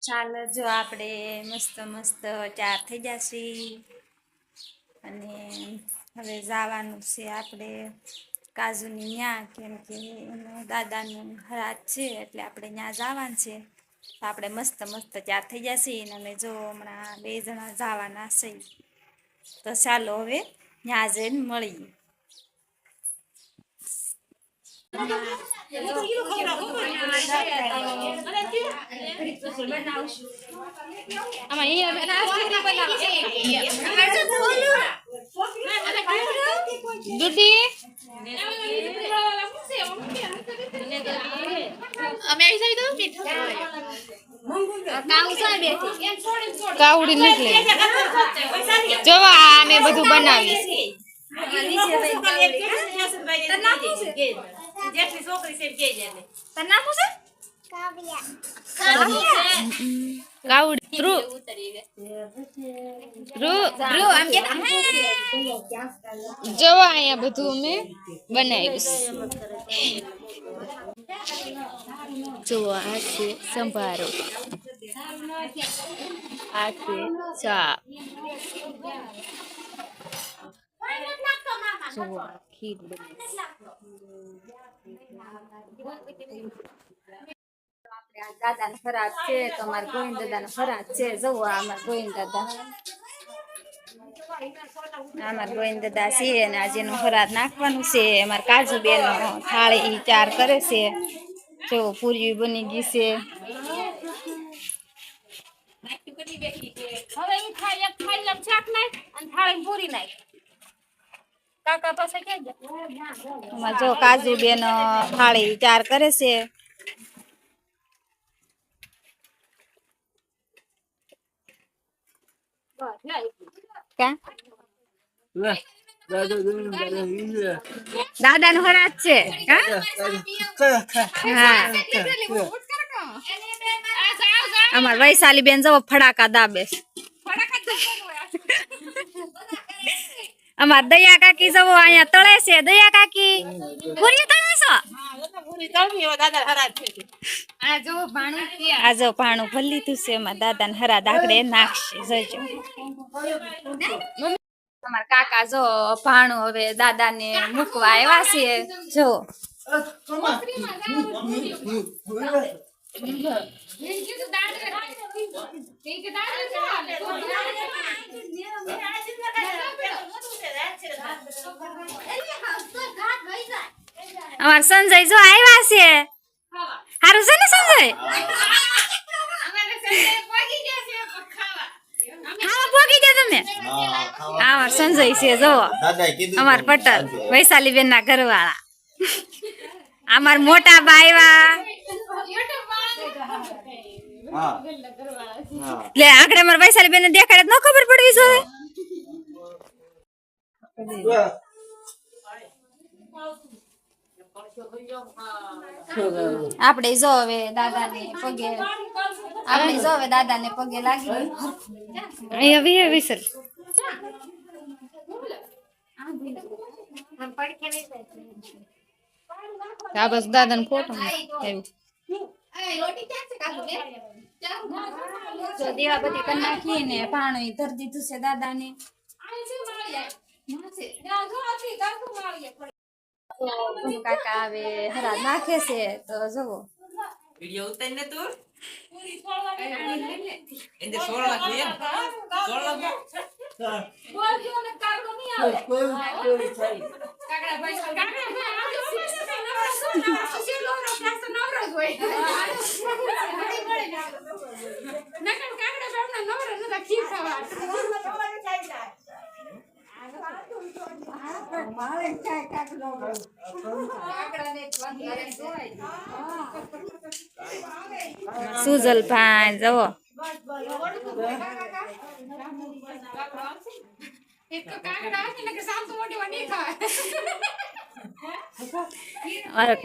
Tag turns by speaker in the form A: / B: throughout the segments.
A: ચાલો જો આપણે મસ્ત મસ્ત ચાર થઈ જશે અને હવે જવાનું છે આપણે કાજુની ન્યા કેમ કે એનો દાદાનું રાત છે એટલે આપણે ત્યાં જવાનું છે. તો આપણે મસ્ત મસ્ત ચાર થઈ જશે અને અમે જો હમણાં 2 જણા જવાના છે. તો ચાલો હવે ત્યાં જઈને મળીએ. કાવડી નીકળે જોવા આને બધું બનાવીશ. જો અહીંયા બધું અમે બનાવીશ. જો આ છે સંભારો, આ છે ચા, જો ખીર દાદા નો ફરાજ છે તો અમારા ગોવિંદ દાદા નો ફરાજ છે. જવો અમારા ગોવિંદ દાદા, અમારા ગોવિંદ દાદા છે અને આજે નું ફરાજ નાખવાનું છે. અમારા કાજુ બેન થાળી 4 કરે છે. જો પૂરી બની ગઈ છે. જો કાજુ બેન થાળી 4 કરે છે. દાદા નો હરાજ છે. અમાર વૈશાલી બેન જવો ફડાકા દાબે. અમાર દયા કાકી જવો અહીંયા તળે છે. દયા કાકી પૂરી તળે છો? આ જો ભાણું ભરી લીધું છે. એમાં દાદા ને હરા દાખડે નાખશે. જોઈજો અમાર કાકા જો ભાણું હવે દાદા ને મૂકવા આવ્યા છે. જો અમાર સંજય જો આવ્યા છે. હારું છે ને સંજય? પોગી ગયા તમે? અમાર સંજય છે જો અમાર પટેલ વૈશાલી બેન ના ઘરવાળા. અમાર મોટા બાયવા લે આખડે માર વૈશાલી બેન ને દેખાડે ન ખબર પડવી જોઈએ. આપણે જો હવે દાદા ને પગે લાગી અહીંયા વિસર આ બસ દાદા ને ફોટો દીવાબત્તી કરી નાખી ને પાણી ધરી દીધું છે દાદા ને. કાકા હવે હરા નાખે છે તો જવો વિડિયો ઉતાર ને તું ઇન્દે 16 લાખ લે 16 લાખ બોલ જો ને કાકો નહીં આવે કોઈ થાય કાકા ભાઈ કાકા શીલો નો ક્લાસ નવરો હોય નકન કાકડા બાપના નવરો ન રાખી ખાવા સુજલ ભાઈ જવો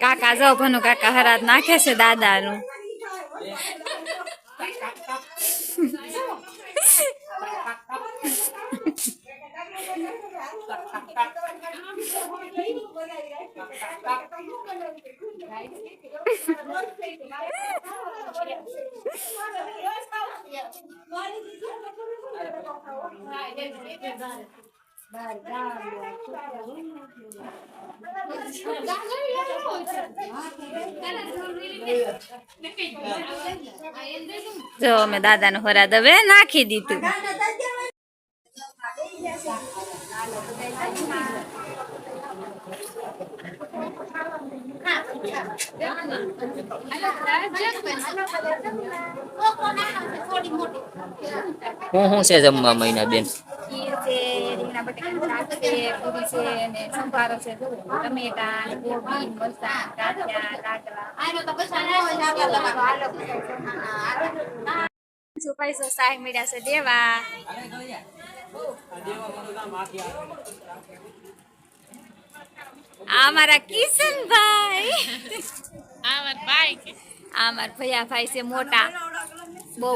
A: કાકા જો ભનુ કાકા હરાત નાખે છે દાદા નું. જો અમે દાદાને હરાદ હવે નાખી દીધું.
B: હું છે જમવા મહિના બેન?
A: ખીર છે, રીંગણા બટાકાનું શાક છે, પૂરી છે અને સંભારો છે, ટમેટા ને કોબી મરચાં ગાંઠિયા લાડવા પૈસો સાહેબ મળ્યા છે દેવા. આ મારા કિશનભાઈ, આ મારા ભૈયા ભાઈ છે મોટા બહુ.